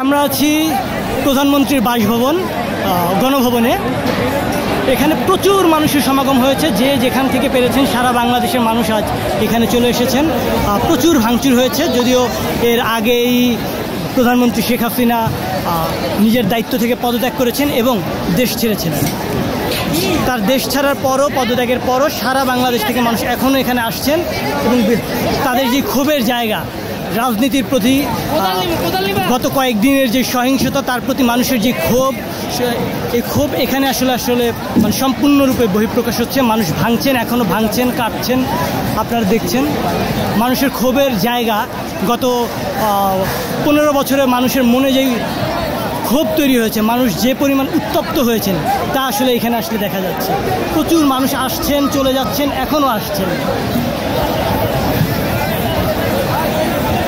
আমরা আছি প্রধানমন্ত্রীর বাসভবন গণভবনে। এখানে প্রচুর মানুষের সমাগম হয়েছে, যে যেখান থেকে পেরেছেন সারা বাংলাদেশের মানুষ আজ এখানে চলে এসেছেন। প্রচুর ভাঙচুর হয়েছে, যদিও এর আগেই প্রধানমন্ত্রী শেখ হাসিনা নিজের দায়িত্ব থেকে পদত্যাগ করেছেন এবং দেশ ছেড়েছেন। তার দেশ ছাড়ার পরও, পদত্যাগের পরও সারা বাংলাদেশ থেকে মানুষ এখনও এখানে আসছেন এবং তাদের যে ক্ষোভের জায়গা, রাজনীতির প্রতি গত কয়েকদিনের যে সহিংসতা, তার প্রতি মানুষের যে ক্ষোভ, এই ক্ষোভ এখানে আসলে মানে সম্পূর্ণরূপে বহিঃপ্রকাশ হচ্ছে। মানুষ ভাঙছেন, এখনও ভাঙছেন, কাটছেন, আপনারা দেখছেন। মানুষের ক্ষোভের জায়গা, গত 15 বছরে মানুষের মনে যেই ক্ষোভ তৈরি হয়েছে, মানুষ যে পরিমাণ উত্তপ্ত হয়েছেন, তা আসলে এখানে আসলে দেখা যাচ্ছে। প্রচুর মানুষ আসছেন, চলে যাচ্ছেন, এখনও আসছেন।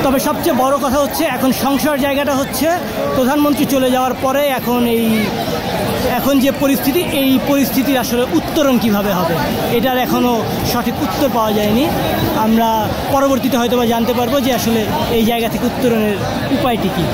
তবে সবচেয়ে বড় কথা হচ্ছে, এখন সংশয়ের জায়গাটা হচ্ছে প্রধানমন্ত্রী চলে যাওয়ার পরে এখন যে পরিস্থিতি, এই পরিস্থিতির আসলে উত্তরণ কিভাবে হবে, এটার এখনও সঠিক উত্তর পাওয়া যায়নি। আমরা পরবর্তীতে হয়তো বা জানতে পারবো যে আসলে এই জায়গা থেকে উত্তরণের উপায়টি কী।